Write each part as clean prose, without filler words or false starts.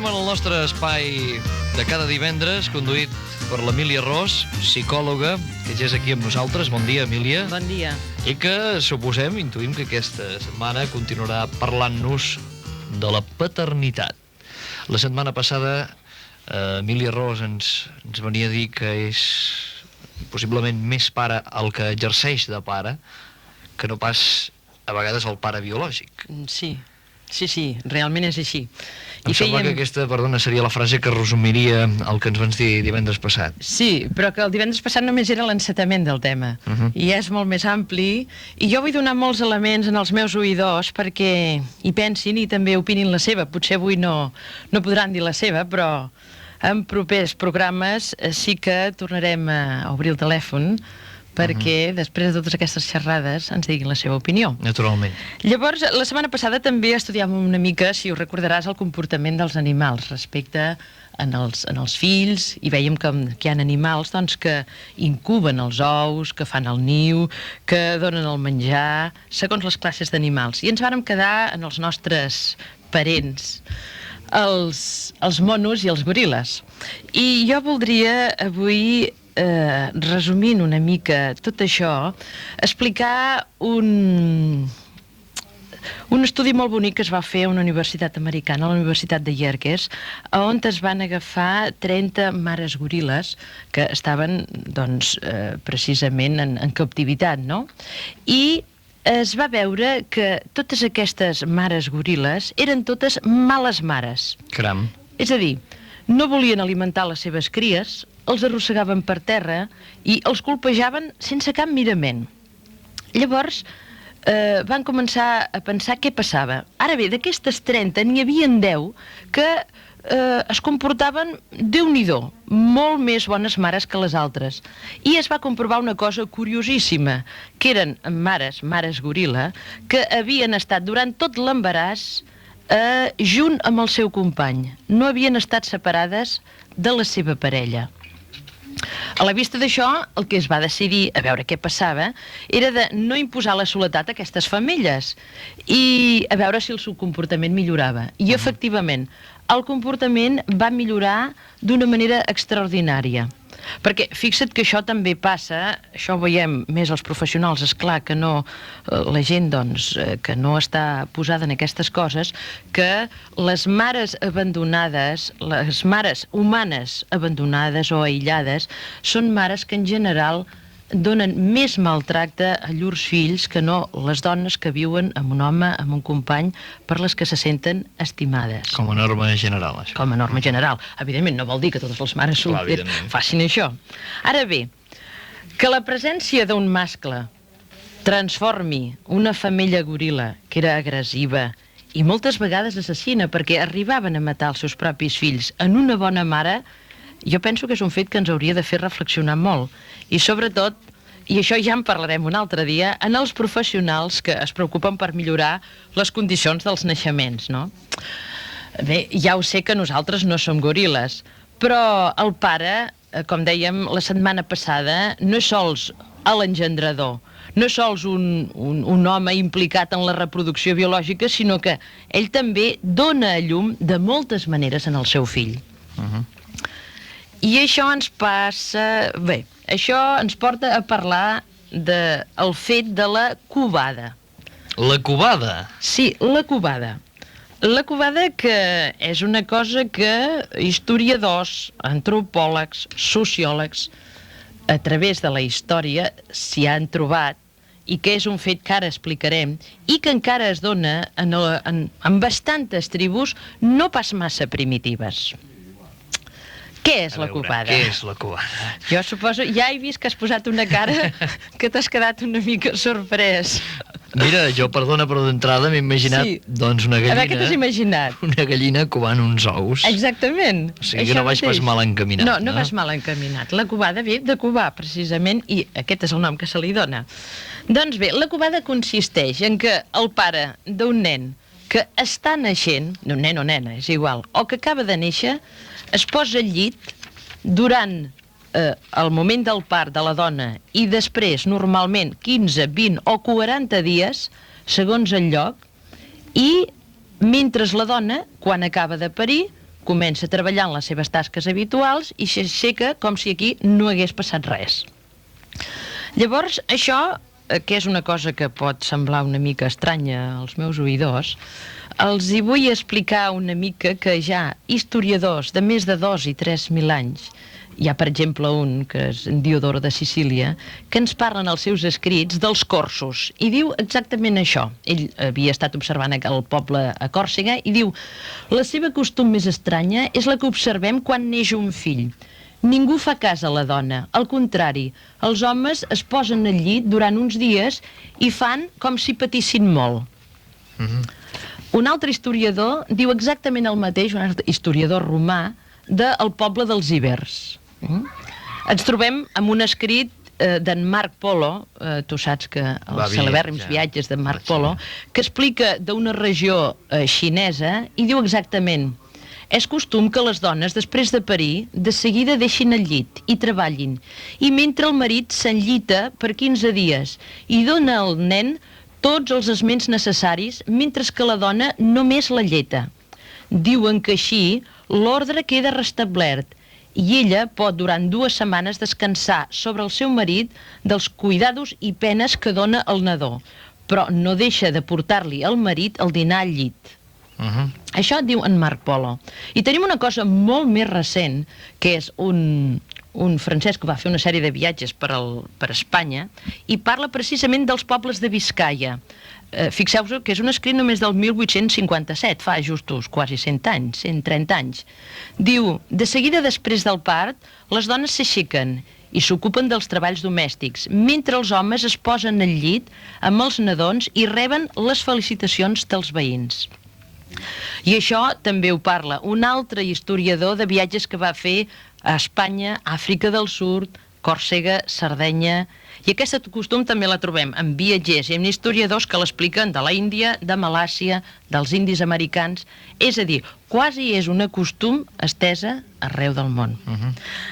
en el nostre espai de cada divendres, conduït per l'Emília Ros, psicòloga, que ja és aquí amb nosaltres. Bon dia, Emília. Bon dia. I que suposem, intuïm que aquesta setmana continuarà parlant-nos de la paternitat. La setmana passada, Emília Ros ens venia a dir que és possiblement més pare el que exerceix de pare que no pas a vegades el pare biològic. Sí, realment és així. Em sembla que aquesta, perdona, seria la frase que resumiria el que ens vas dir divendres passat. Sí, però que el divendres passat només era l'encetament del tema. I és molt més ampli. I jo vull donar molts elements en els meus oïdors perquè hi pensin i també opinin la seva. Potser avui no podran dir la seva, però en propers programes sí que tornarem a obrir el telèfon perquè després de totes aquestes xerrades ens diguin la seva opinió. Naturalment. Llavors, la setmana passada també estudiàvem una mica, si ho recordaràs, el comportament dels animals respecte en els fills, i vèiem que hi ha animals doncs, que incuben els ous, que fan el niu, que donen el menjar, segons les classes d'animals. I ens vàrem quedar en els nostres parents, els monos i els goril·les. I jo voldria avui, resumint una mica tot això, explicar un estudi molt bonic que es va fer a una universitat americana, a la Universitat de Yerkes, on es van agafar 30 mares goril·les que estaven, doncs, precisament en captivitat, no? I es va veure que totes aquestes mares goril·les eren totes males mares. Caram. És a dir, no volien alimentar les seves cries, els arrossegaven per terra i els colpejaven sense cap mirament. Llavors, van començar a pensar què passava. Ara bé, d'aquestes 30 n'hi havia 10 que es comportaven déu-n'hi-do, molt més bones mares que les altres. I es va comprovar una cosa curiosíssima, que eren mares goril·la, que havien estat durant tot l'embaràs junt amb el seu company. No havien estat separades de la seva parella. A la vista d'això, el que es va decidir, a veure què passava, era de no imposar la soledat a aquestes femelles i a veure si el seu comportament millorava. I efectivament, el comportament va millorar d'una manera extraordinària. Perquè fixa't que això també passa, això ho veiem més els professionals, és clar que no, la gent doncs, que no està posada en aquestes coses, que les mares abandonades, les mares humanes abandonades o aïllades, són mares que en general donen més maltracte a llurs fills que no les dones que viuen amb un home, amb un company, per les que se senten estimades. Com a norma general, això. Com a norma general. Evidentment, no vol dir que totes les mares facin això. Ara bé, que la presència d'un mascle transformi una femella goril·la, que era agressiva i moltes vegades assassina perquè arribaven a matar els seus propis fills, en una bona mare, jo penso que és un fet que ens hauria de fer reflexionar molt. I sobretot, i això ja en parlarem un altre dia, en els professionals que es preocupen per millorar les condicions dels naixements, no? Bé, ja ho sé que nosaltres no som goril·les, però el pare, com dèiem la setmana passada, no és sols l'engendrador, no és sols un home implicat en la reproducció biològica, sinó que ell també dona a llum de moltes maneres en el seu fill. I això ens passa... Bé, això ens porta a parlar del fet de la covada. La covada? Sí, la covada. La covada que és una cosa que historiadors, antropòlegs, sociòlegs, a través de la història s'hi han trobat i que és un fet que ara explicarem i que encara es dona en bastantes tribus no pas massa primitives. Què és la covada? Què és la covada? Jo suposo, ja he vist que has posat una cara que t'has quedat una mica sorprès. Mira, jo, perdona, però d'entrada m'he imaginat, doncs, una gallina... A veure, què t'has imaginat? Una gallina covant uns ous. Exactament. O sigui que no vaig pas mal encaminat. No vas mal encaminat. La covada ve de covar, precisament, i aquest és el nom que se li dona. Doncs bé, la covada consisteix en que el pare d'un nen que està naixent, d'un nen o nena, és igual, o que acaba de néixer, es posa al llit durant el moment del part de la dona i després, normalment, 15, 20 o 40 dies, segons el lloc, i mentre la dona, quan acaba de parir, comença a treballar en les seves tasques habituals i s'aixeca com si aquí no hagués passat res. Llavors, això, que és una cosa que pot semblar una mica estranya als meus oïdors, els hi vull explicar una mica que hi ha historiadors de més de 2 i 3.000 anys. Hi ha, per exemple, un que és en Diodor de Sicília, que ens parlen als seus escrits dels corsos, i diu exactament això. Ell havia estat observant el poble a Còrsega i diu: la seva costum més estranya és la que observem quan neix un fill. Ningú fa cas a la dona, al contrari, els homes es posen al llit durant uns dies i fan com si patissin molt. Un altre historiador diu exactament el mateix, un altre historiador romà, del poble dels ibers. Ens trobem amb un escrit d'en Marc Polo, tu saps que els celebèrrims viatges de Marc Polo, que explica d'una regió xinesa i diu exactament: és costum que les dones, després de parir, de seguida deixin el llit i treballin, i mentre el marit s'enllita per 15 dies i dona al nen tots els esments necessaris, mentre que la dona només la lleta. Diuen que així l'ordre queda restablert i ella pot durant 2 setmanes descansar sobre el seu marit dels cuidados i penes que dona el nadó, però no deixa de portar-li al marit el dinar al llit. Això diu en Marc Polo. I tenim una cosa molt més recent, que és un francès que va fer una sèrie de viatges per Espanya i parla precisament dels pobles de Biscaia. Fixeu-vos que és un escrit només del 1857, fa justos quasi 100 anys, 130 anys. Diu: de seguida després del part, les dones s'aixequen i s'ocupen dels treballs domèstics, mentre els homes es posen al llit amb els nadons i reben les felicitacions dels veïns. I això també ho parla un altre historiador de viatges que va fer a Espanya, Àfrica del Sud, Còrsega, Sardenya. I aquesta costum també la trobem en viatgers i en historiadors que l'expliquen de l'Índia, de Malàisia, dels indis americans. És a dir, quasi és una costum estesa arreu del món.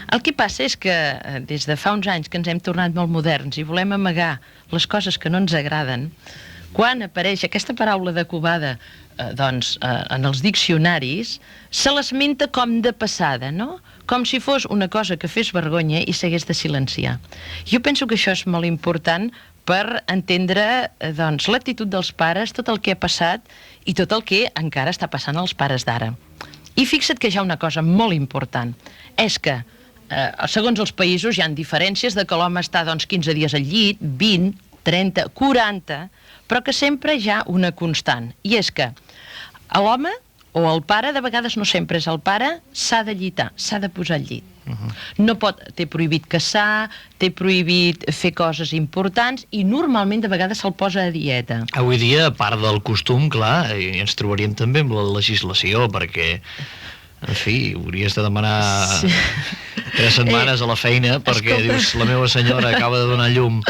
El que passa és que des de fa uns anys que ens hem tornat molt moderns i volem amagar les coses que no ens agraden, quan apareix aquesta paraula de covada en els diccionaris, se l'esmenta com de passada, no? Com si fos una cosa que fes vergonya i s'hagués de silenciar. Jo penso que això és molt important per entendre l'actitud dels pares, tot el que ha passat i tot el que encara està passant als pares d'ara. I fixa't que hi ha una cosa molt important, és que segons els països hi ha diferències de que l'home està 15 dies al llit, 20, 30, 40, però que sempre hi ha una constant, i és que l'home o el pare, de vegades no sempre és el pare, s'ha de llitar, s'ha de posar al llit. No pot, té prohibit caçar, té prohibit fer coses importants i normalment de vegades se'l posa a dieta. Avui dia, a part del costum, clar, ens trobaríem també amb la legislació, perquè, en fi, hauries de demanar 3 setmanes a la feina perquè dius, la meva senyora acaba de donar llum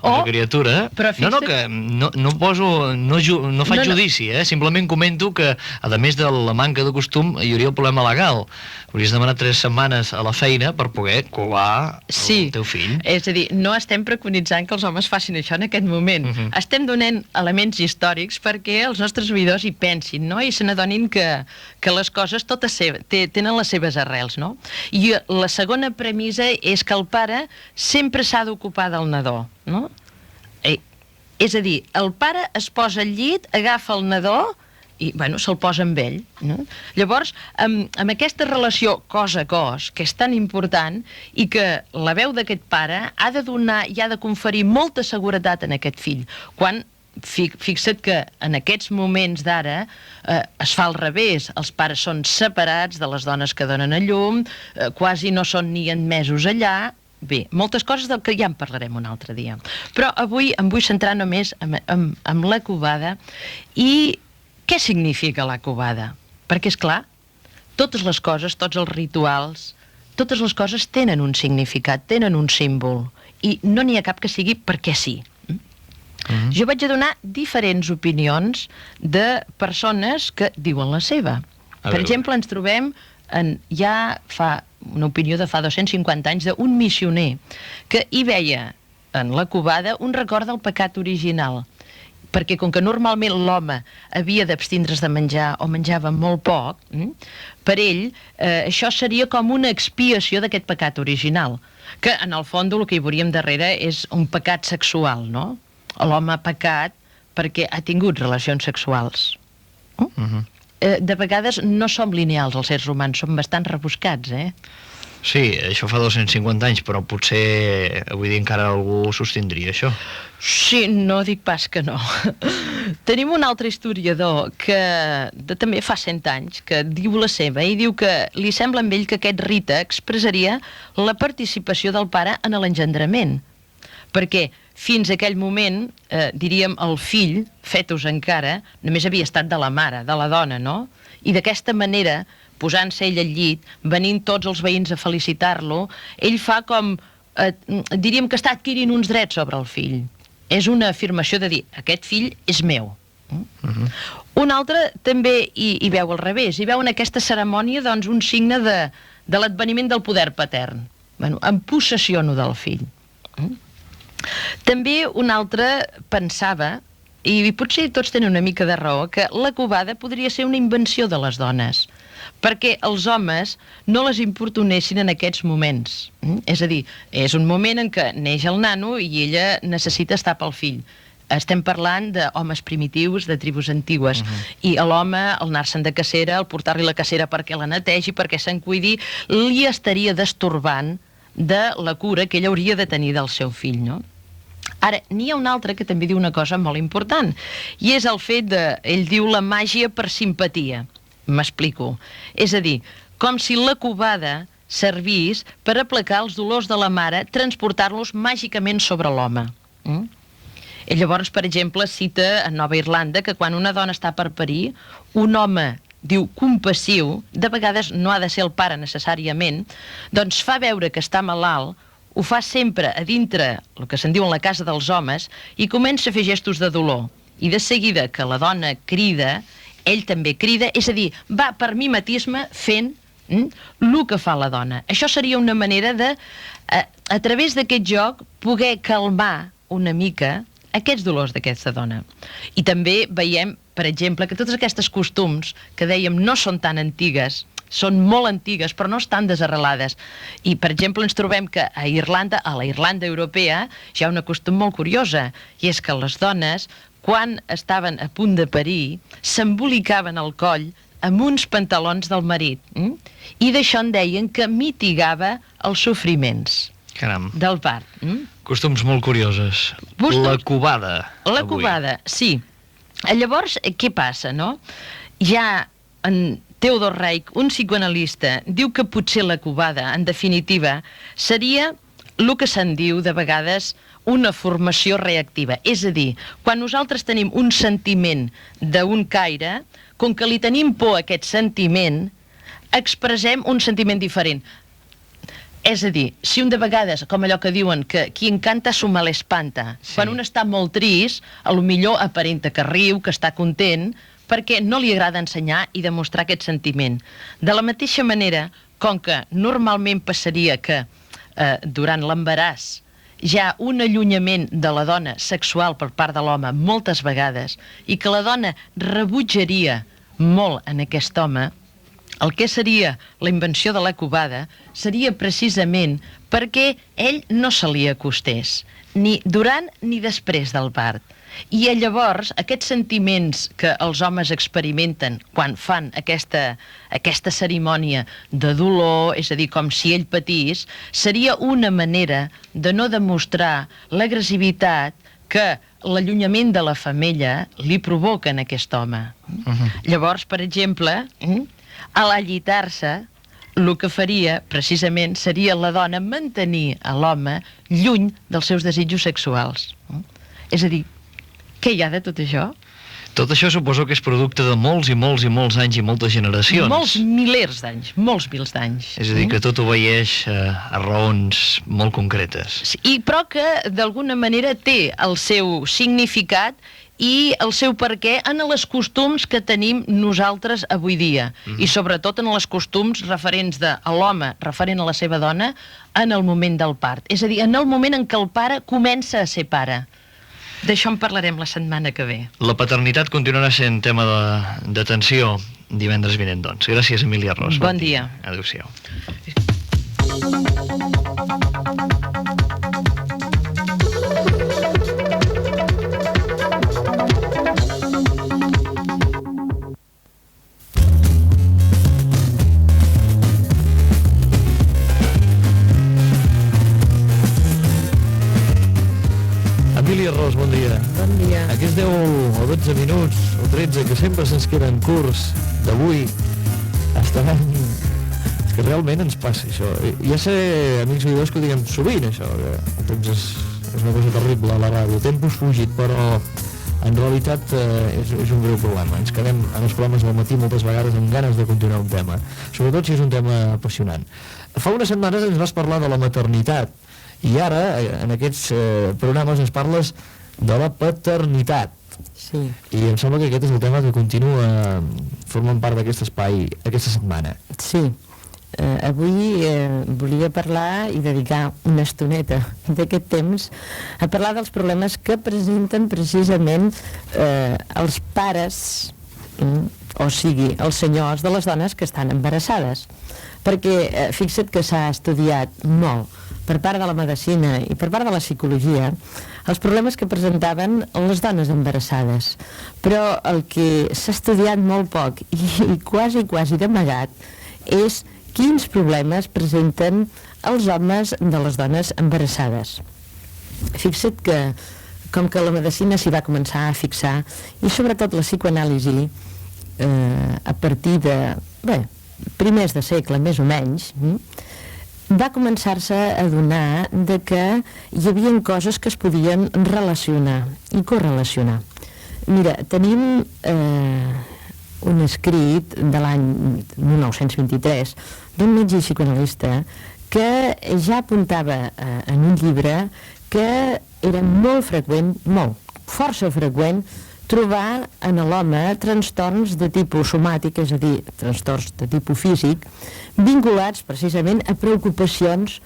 a una criatura. No, que no faig judici, simplement comento que, a més de la manca de costum, hi hauria el problema legal. Hauries de demanar 3 setmanes a la feina per poder covar el teu fill. És a dir, no estem preconitzant que els homes facin això en aquest moment. Estem donant elements històrics perquè els nostres oïdors hi pensin, no? I se n'adonin que les coses totes tenen les seves arrels, no? I la segona premissa és que el pare sempre s'ha d'ocupar del nadó, no? És a dir, el pare es posa al llit, agafa el nadó i, se'l posa amb ell, no? Llavors, amb aquesta relació cos a cos, que és tan important, i que la veu d'aquest pare ha de donar i ha de conferir molta seguretat en aquest fill, quan fixa't que en aquests moments d'ara es fa al revés, els pares són separats de les dones que donen a llum, quasi no són ni admesos allà. Bé, moltes coses del que ja en parlarem un altre dia, però avui em vull centrar només en la covada. I què significa la covada? Perquè, és clar, totes les coses, tots els rituals, totes les coses tenen un significat, tenen un símbol, i no n'hi ha cap que sigui perquè sí. Jo vaig a donar diferents opinions de persones que diuen la seva. Per exemple, ens trobem ja fa una opinió de fa 250 anys d'un missioner que hi veia en la covada un record del pecat original. perquè com que normalment l'home havia d'abstindre's de menjar o menjava molt poc, per ell això seria com una expiació d'aquest pecat original, que en el fons el que hi veuríem darrere és un pecat sexual, no? L'home ha pecat perquè ha tingut relacions sexuals. De vegades no som lineals els éssers humans, som bastant rebuscats, Sí, això fa 250 anys, però potser avui dia encara algú sostindria això. Sí, no dic pas que no. Tenim un altre historiador que també fa 100 anys que diu la seva i diu que li sembla a ell que aquest rite expressaria la participació del pare en l'engendrament, perquè fins a aquell moment, diríem, el fill, fetus encara, només havia estat de la mare, de la dona, no? I d'aquesta manera, posant-se ell al llit, venint tots els veïns a felicitar-lo, ell fa com, diríem que està adquirint uns drets sobre el fill. És una afirmació de dir, aquest fill és meu. Un altre també hi veu al revés, hi veu en aquesta cerimònia doncs, un signe de l'adveniment del poder patern, en possessió-no del fill. També un altre pensava, i potser tots tenen una mica de raó, que la covada podria ser una invenció de les dones, perquè els homes no les importunessin en aquests moments. És a dir, és un moment en què neix el nano i ella necessita estar pel fill. Estem parlant d'homes primitius, de tribus antigues, i a l'home, el anar-se'n de cacera, el portar-li la cacera perquè la netegi, perquè se'n cuidi, li estaria destorbant de la cura que ell hauria de tenir del seu fill, no? Ara, n'hi ha un altre que també diu una cosa molt important, i és el fet de, ell diu, la màgia per simpatia. M'explico. És a dir, com si la covada servís per aplacar els dolors de la mare, transportar-los màgicament sobre l'home. I llavors, per exemple, cita a Nova Irlanda que quan una dona està per parir, un home, diu, compassiu, de vegades no ha de ser el pare necessàriament, doncs fa veure que està malalt, ho fa sempre a dintre, el que se'n diu en la casa dels homes, i comença a fer gestos de dolor. I de seguida que la dona crida, ell també crida, és a dir, va per mimetisme fent el que fa la dona. Això seria una manera de, a través d'aquest joc, poder calmar una mica aquests dolors d'aquesta dona. I també veiem, per exemple, que totes aquestes costums que dèiem no són tan antigues, són molt antigues, però no estan desarrelades. I, per exemple, ens trobem que a Irlanda, a la Irlanda europea, hi ha una costum molt curiosa, i és que les dones, quan estaven a punt de parir, s'embolicaven al coll amb uns pantalons del marit. I d'això en deien que mitigava els sofriments del part. Costums molt curioses. La covada. La covada, sí. Llavors, què passa, no? Ja en Theodor Reik, un psicoanalista, diu que potser la covada, en definitiva, seria el que se'n diu de vegades una formació reactiva. És a dir, quan nosaltres tenim un sentiment d'un caire, com que li tenim por a aquest sentiment, expressem un sentiment diferent. És a dir, si un de vegades, com allò que diuen, que qui encanta su mal espanta, quan un està molt trist, potser aparenta que riu, que està content, perquè no li agrada ensenyar i demostrar aquest sentiment. De la mateixa manera, com que normalment passaria que durant l'embaràs hi ha un allunyament de la dona sexual per part de l'home moltes vegades i que la dona rebutjaria molt en aquest home, el que seria la invenció de la covada seria precisament perquè ell no se li acostés, ni durant ni després del part. I llavors aquests sentiments que els homes experimenten quan fan aquesta cerimònia de dolor, és a dir, com si ell patís, seria una manera de no demostrar l'agressivitat que l'allunyament de la femella li provoca en aquest home. Llavors, per exemple, a l'allitar-se, el que faria, precisament, seria la dona mantenir a l'home lluny dels seus desitjos sexuals. És a dir, què hi ha de tot això? Tot això suposo que és producte de molts i molts i molts anys i moltes generacions. Molts milers d'anys, molts mils d'anys. És a dir, que tot obeeix a raons molt concretes. Però que, d'alguna manera, té el seu significat i el seu perquè en els costums que tenim nosaltres avui dia. I sobretot en els costums referents a l'home, referent a la seva dona, en el moment del part. És a dir, en el moment en què el pare comença a ser pare. D'això en parlarem la setmana que ve. La paternitat continuarà sent tema d'atenció divendres vinent, doncs. Gràcies, Emília Ros. Bon dia. Adéu-siau. Emília Ros, bon dia. Bon dia. Aquests 10 o 12 minuts o 13 que sempre se'ns queden curts d'avui estaran... És que realment ens passa això. Ja sé, amics seguidors, que ho diguem sovint, això, que el temps és una cosa terrible a la ràdio. Tempos fugit, però en realitat és un greu problema. Ens quedem en els programes del matí moltes vegades amb ganes de continuar un tema, sobretot si és un tema apassionant. Fa unes setmanes ens vas parlar de la maternitat, i ara, en aquests programes, ens parles de la paternitat. Sí. I em sembla que aquest és el tema que continua formant part d'aquest espai aquesta setmana. Sí. Avui volia parlar i dedicar una estoneta d'aquest temps a parlar dels problemes que presenten precisament els pares, o sigui, els senyors de les dones que estan embarassades. Perquè fixa't que s'ha estudiat molt per part de la medicina i per part de la psicologia els problemes que presentaven les dones embarassades, però el que s'ha estudiat molt poc i quasi d'amagat és quins problemes presenten els homes de les dones embarassades. Fixa't que com que la medicina s'hi va començar a fixar, i sobretot la psicoanàlisi a partir de primers de segle més o menys, va començar-se a adonar de que hi havia coses que es podien relacionar i correlacionar. Mira, tenim un escrit de l'any 1923 d'un metge psicoanalista que ja apuntava en un llibre que era molt freqüent, força freqüent, trobar en l'home trastorns de tipus somàtic, és a dir, trastorns de tipus físic, vinculats precisament a preocupacions,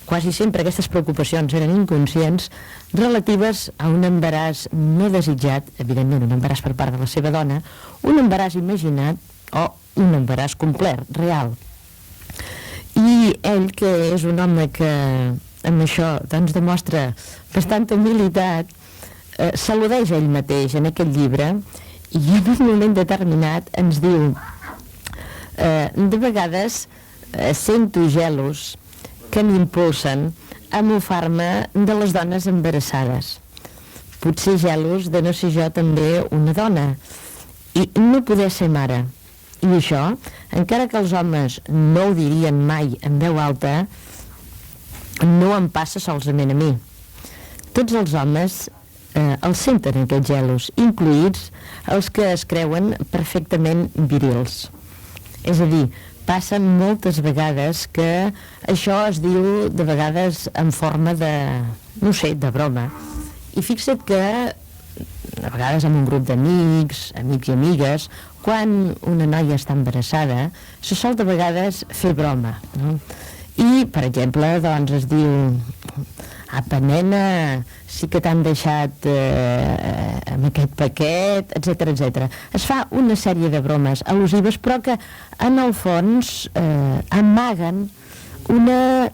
quasi sempre aquestes preocupacions eren inconscients, relatives a un embaràs no desitjat, evidentment un embaràs per part de la seva dona, un embaràs imaginat o un embaràs complet, real. I ell, que és un home que amb això doncs demostra bastanta humilitat, s'al·ludeix ell mateix en aquest llibre i en un moment determinat ens diu de vegades sento gelos que m'impulsen a mofar-me de les dones embarassades, potser gelos de no ser jo també una dona i no poder ser mare, i això, encara que els homes no ho dirien mai en veu alta, no em passa solament a mi. Tots els homes els senten aquests gelos, incluïts els que es creuen perfectament virils. És a dir, passen moltes vegades que això es diu de vegades en forma de, no sé, de broma. I fixa't que a vegades amb un grup d'amics, amics i amigues, quan una noia està embarassada, se sol de vegades fer broma, no? I, per exemple, doncs es diu: apa, nena, sí que t'han deixat amb aquest paquet, etc etc. Es fa una sèrie de bromes al·lusives, però que en el fons amaguen una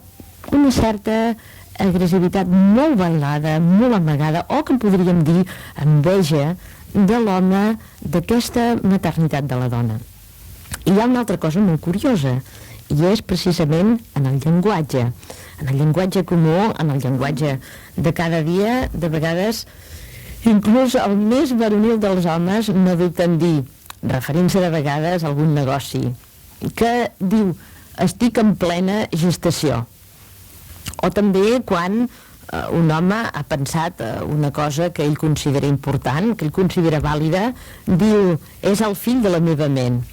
certa agressivitat molt velada, molt amagada, o que podríem dir enveja de l'home d'aquesta maternitat de la dona. I hi ha una altra cosa molt curiosa, i és precisament en el llenguatge comú, en el llenguatge de cada dia. De vegades inclús el més varonil dels homes no dubten dir, referint-se de vegades a algun negoci, que diu: estic en plena gestació. O també quan un home ha pensat una cosa que ell considera important, que ell considera vàlida, diu: és el fill de la meva ment.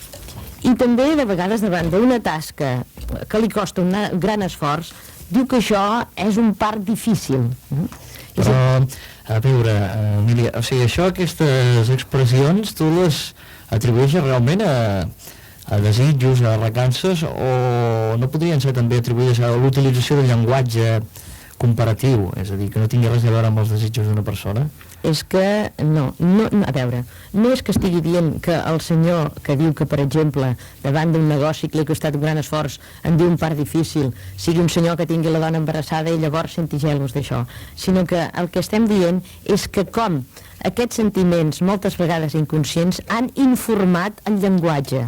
I també de vegades davant d'una tasca que li costa un gran esforç, diu que això és un part difícil. Però, a veure, Emília, o sigui, això, aquestes expressions, tu les atribueixes realment a desitjos, a recances, o no podrien ser també atribuïdes a l'utilització del llenguatge comparatiu, és a dir, que no tingui res a veure amb els desitjos d'una persona? És que no, a veure, no és que estigui dient que el senyor que diu que, per exemple, davant d'un negoci que li ha costat un gran esforç, en diu un part difícil, sigui un senyor que tingui la dona embarassada i llavors senti gelos d'això, sinó que el que estem dient és que com aquests sentiments, moltes vegades inconscients, han informat el llenguatge.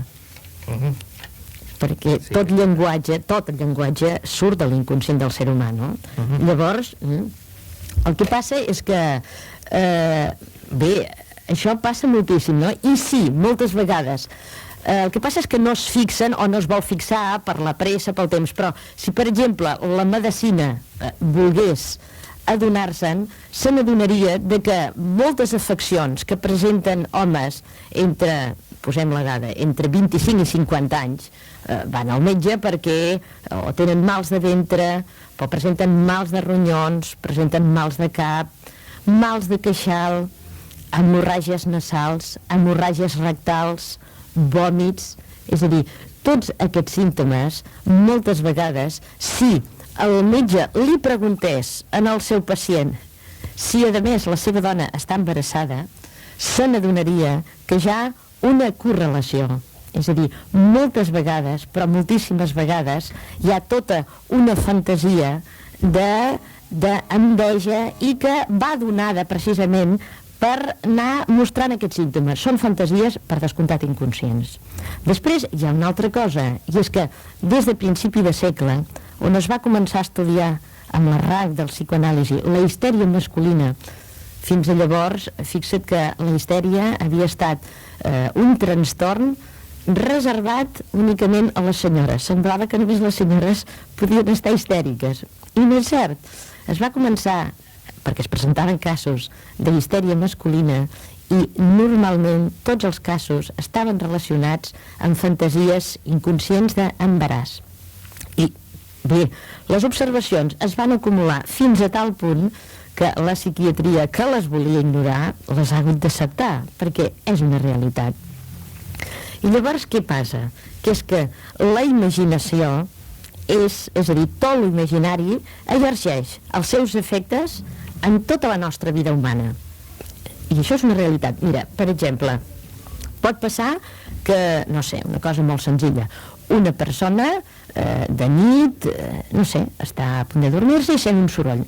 Perquè sí. Tot el llenguatge surt de l'inconscient del ser humà, no? Llavors, el que passa és que bé, això passa moltíssim, no? I sí, moltes vegades el que passa és que no es fixen o no es vol fixar per la pressa, pel temps, però si per exemple la medicina volgués adonar-se'n, se n'adonaria de que moltes afeccions que presenten homes entre, posem la dada, entre 25 i 50 anys van al metge perquè o tenen mals de ventre, o presenten mals de ronyons, presenten mals de cap, mals de queixal, hemorràgies nasals, hemorràgies rectals, vòmits, és a dir, tots aquests símptomes, moltes vegades, si el metge li preguntés en el seu pacient si a més la seva dona està embarassada, se n'adonaria que hi ha una correlació. És a dir, moltes vegades, però moltíssimes vegades, hi ha tota una fantasia d'enveja i que va donada precisament per anar mostrant aquests símptomes. Són fantasies, per descomptat, inconscients. Després hi ha una altra cosa, i és que des de principi de segle, on es va començar a estudiar amb la RAC del psicoanàlisi la histèria masculina, fins a llavors, fixa't que la histèria havia estat un trastorn reservat únicament a les senyores. Semblava que només les senyores podien estar histèriques. I no és cert. Es va començar, perquè es presentaven casos de histèria masculina, i normalment tots els casos estaven relacionats amb fantasies inconscients d'embaràs. I bé, les observacions es van acumular fins a tal punt que la psiquiatria, que les volia ignorar, les ha hagut d'acceptar, perquè és una realitat. I llavors què passa? Que és que la imaginació és a dir, tot l'imaginari exerceix els seus efectes en tota la nostra vida humana. I això és una realitat. Mira, per exemple, pot passar que, no sé, una cosa molt senzilla, una persona de nit, no sé, està a punt de dormir-se i sent un soroll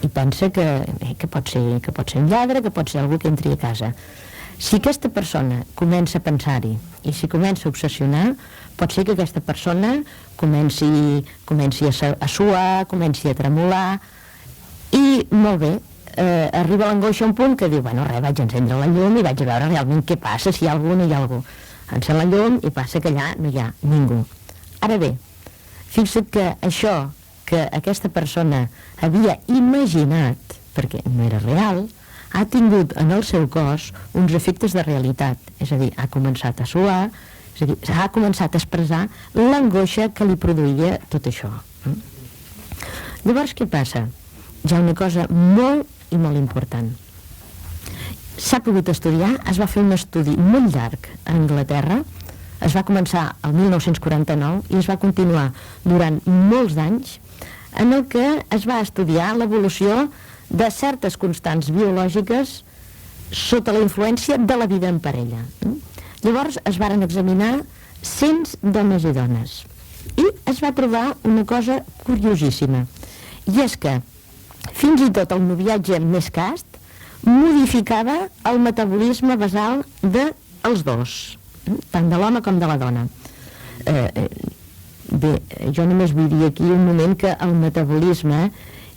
i pensa que pot ser un lladre, que pot ser algú que entri a casa. Si aquesta persona comença a pensar-hi i si comença a obsessionar, pot ser que aquesta persona comenci a suar, comenci a tremolar i, molt bé, arriba l'angoixa a un punt que diu, bueno, res, vaig encendre la llum i vaig a veure realment què passa, si hi ha algú o no hi ha algú. Encén la llum i passa que allà no hi ha ningú. Ara bé, fixa't que això que aquesta persona havia imaginat, perquè no era real, ha tingut en el seu cos uns efectes de realitat, és a dir, ha començat a suar, és a dir, ha començat a expressar l'angoixa que li produïa tot això. Llavors, què passa? Hi ha una cosa molt i molt important. S'ha pogut estudiar, es va fer un estudi molt llarg a Anglaterra, es va començar el 1949 i es va continuar durant molts anys, en el que es va estudiar l'evolució de certes constants biològiques sota la influència de la vida en parella. Llavors es varen examinar cents d'homes i dones i es va trobar una cosa curiosíssima, i és que fins i tot el noviatge més cast modificava el metabolisme basal dels dos, tant de l'home com de la dona. Bé, jo només vull dir aquí un moment que el metabolisme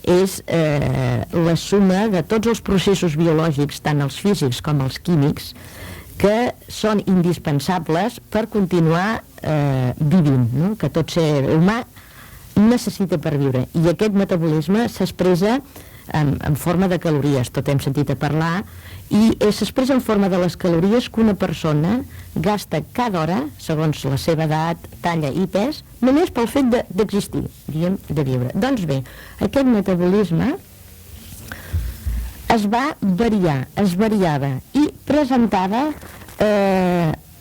és la suma de tots els processos biològics, tant els físics com els químics, que són indispensables per continuar vivint, no? Que tot ser humà necessita per viure. I aquest metabolisme s'expressa en forma de calories, tot hem sentit a parlar, i s'expressa en forma de les calories que una persona gasta cada hora, segons la seva edat, talla i pes, només pel fet d'existir, diguem, de viure. Doncs bé, aquest metabolisme es va variar, es variava i presentava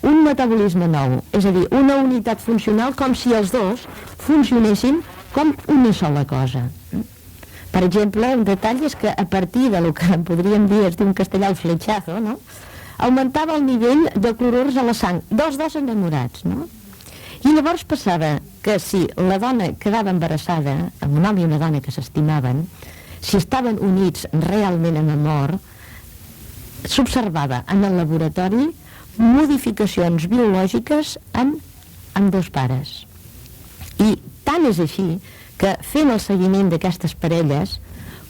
un metabolisme nou, és a dir, una unitat funcional com si els dos funcionessin com una sola cosa. Per exemple, un detall és que a partir de lo que podríem dir, es diu en castellà el flechazo, no? Augmentava el nivell de clorurs a la sang dels dos enamorats, no? I llavors passava que si la dona quedava embarassada, amb un home i una dona que s'estimaven, si estaven units realment en amor, s'observava en el laboratori modificacions biològiques en dos pares. I tant és així que fent el seguiment d'aquestes parelles,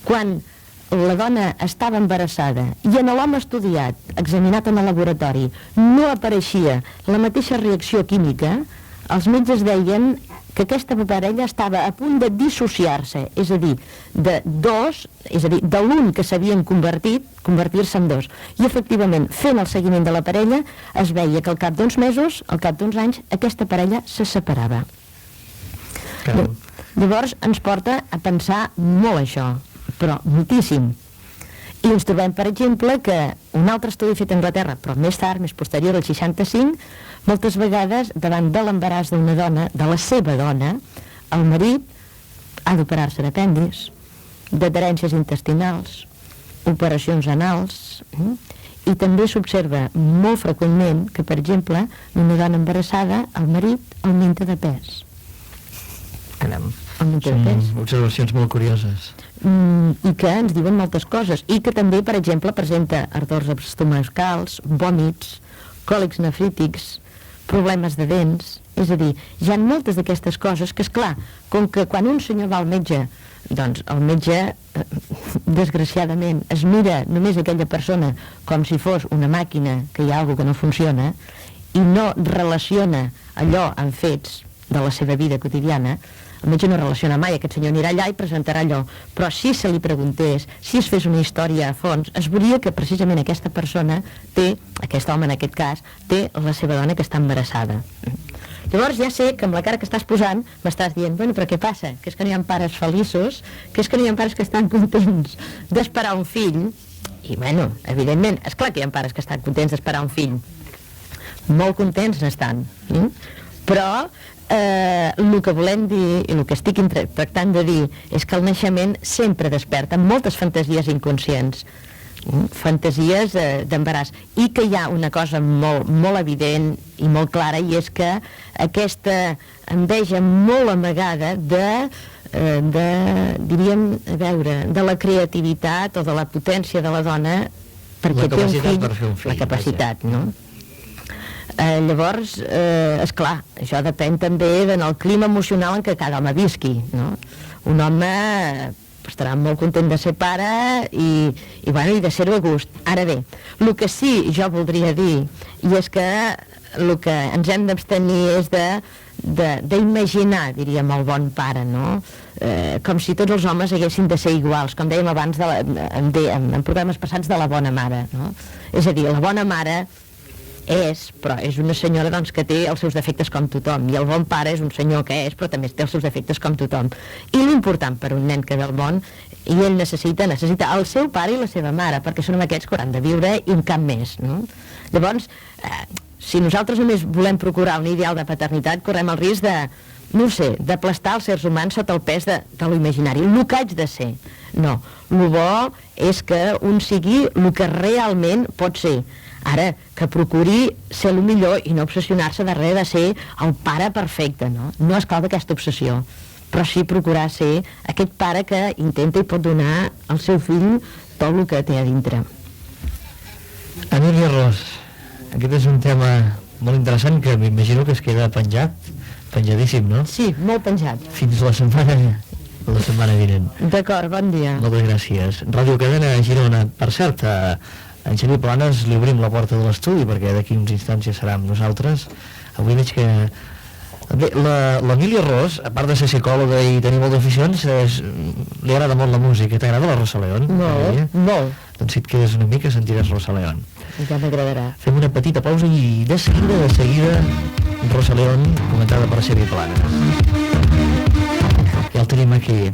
quan la dona estava embarassada i en l'home estudiat, examinat en el laboratori, no apareixia la mateixa reacció química, els metges deien que aquesta parella estava a punt de dissociar-se, és a dir, de l'un que s'havien convertir-se en dos. I efectivament, fent el seguiment de la parella, es veia que al cap d'uns mesos, al cap d'uns anys, aquesta parella se separava. Llavors ens porta a pensar molt això, però moltíssim. I ens trobem, per exemple, que un altre estudi fet a Anglaterra, però més tard, més posterior al 65, moltes vegades, davant de l'embaràs d'una dona, de la seva dona, el marit ha d'operar-se d'apèndix, d'adherències intestinals, operacions anals, i també s'observa molt freqüentment que, per exemple, una dona embarassada, el marit augmenta de pes. Són observacions molt curioses. I que ens diuen moltes coses, i que també, per exemple, presenta ardors estomacals, vòmits, còlics nefrítics, problemes de dents. És a dir, hi ha moltes d'aquestes coses que, esclar, com que quan un senyor va al metge, doncs el metge, desgraciadament, es mira només aquella persona com si fos una màquina, que hi ha alguna que no funciona, i no relaciona allò amb fets de la seva vida quotidiana. El metge no relaciona mai, aquest senyor anirà allà i presentarà allò, però si se li preguntés, si es fes una història a fons, es veuria que precisament aquesta persona té, aquest home en aquest cas, té la seva dona que està embarassada. Llavors ja sé que amb la cara que estàs posant m'estàs dient, bueno, però què passa? Que és que no hi ha pares feliços, que és que no hi ha pares que estan contents d'esperar un fill, i bueno, evidentment, esclar que hi ha pares que estan contents d'esperar un fill, molt contents n'estan, però el que volem dir i el que estic tractant de dir és que el naixement sempre desperta moltes fantasies inconscients, fantasies d'embaràs, i que hi ha una cosa molt evident i molt clara, i és que aquesta enveja molt amagada diríem, a veure, de la creativitat o de la potència de la dona perquè té un fill, la capacitat, no? Llavors, esclar, això depèn també del clima emocional en què cada home visqui, no? Un home estarà molt content de ser pare i de ser-ho a gust. Ara bé, el que sí jo voldria dir, i és que el que ens hem d'abstenir és d'imaginar, diríem, el bon pare, no? Com si tots els homes haguessin de ser iguals, com dèiem abans en programes passats, de la bona mare, no? És a dir, la bona mare però és una senyora doncs, que té els seus defectes com tothom, i el bon pare és un senyor que és, però també té els seus defectes com tothom. I l'important per un nen que ve al món, i ell necessita el seu pare i la seva mare, perquè són aquests que hauran de viure i en cap més, no? Llavors, si nosaltres només volem procurar un ideal de paternitat, correm el risc d'aplastar els éssers humans sota el pes de lo imaginari, el que haig de ser. No, el bo és que un sigui el que realment pot ser. Ara, que procuri ser el millor i no obsessionar-se darrere de ser el pare perfecte, no? No esclau d'aquesta obsessió, però sí procurar ser aquest pare que intenta i pot donar al seu fill tot el que té a dintre. Emília Ros, aquest és un tema molt interessant que m'imagino que es queda penjadíssim, no? Sí, molt penjat. Fins la setmana vinent. D'acord, bon dia. Moltes gràcies. Ràdio Cadena Girona. Per cert, en Xavier Planes li obrim la porta de l'estudi perquè d'aquí uns instants ja serà amb nosaltres. Avui veig que... Bé, l'Emília Ros, a part de ser psicòloga i tenir moltes aficions, li agrada molt la música. T'agrada la Rosa León? Molt. Doncs si et quedes una mica sentiràs Rosa León. Ja m'agradarà. Fem una petita pausa i de seguida Rosa León, comentada per Xavier Planes. Ja el tenim aquí.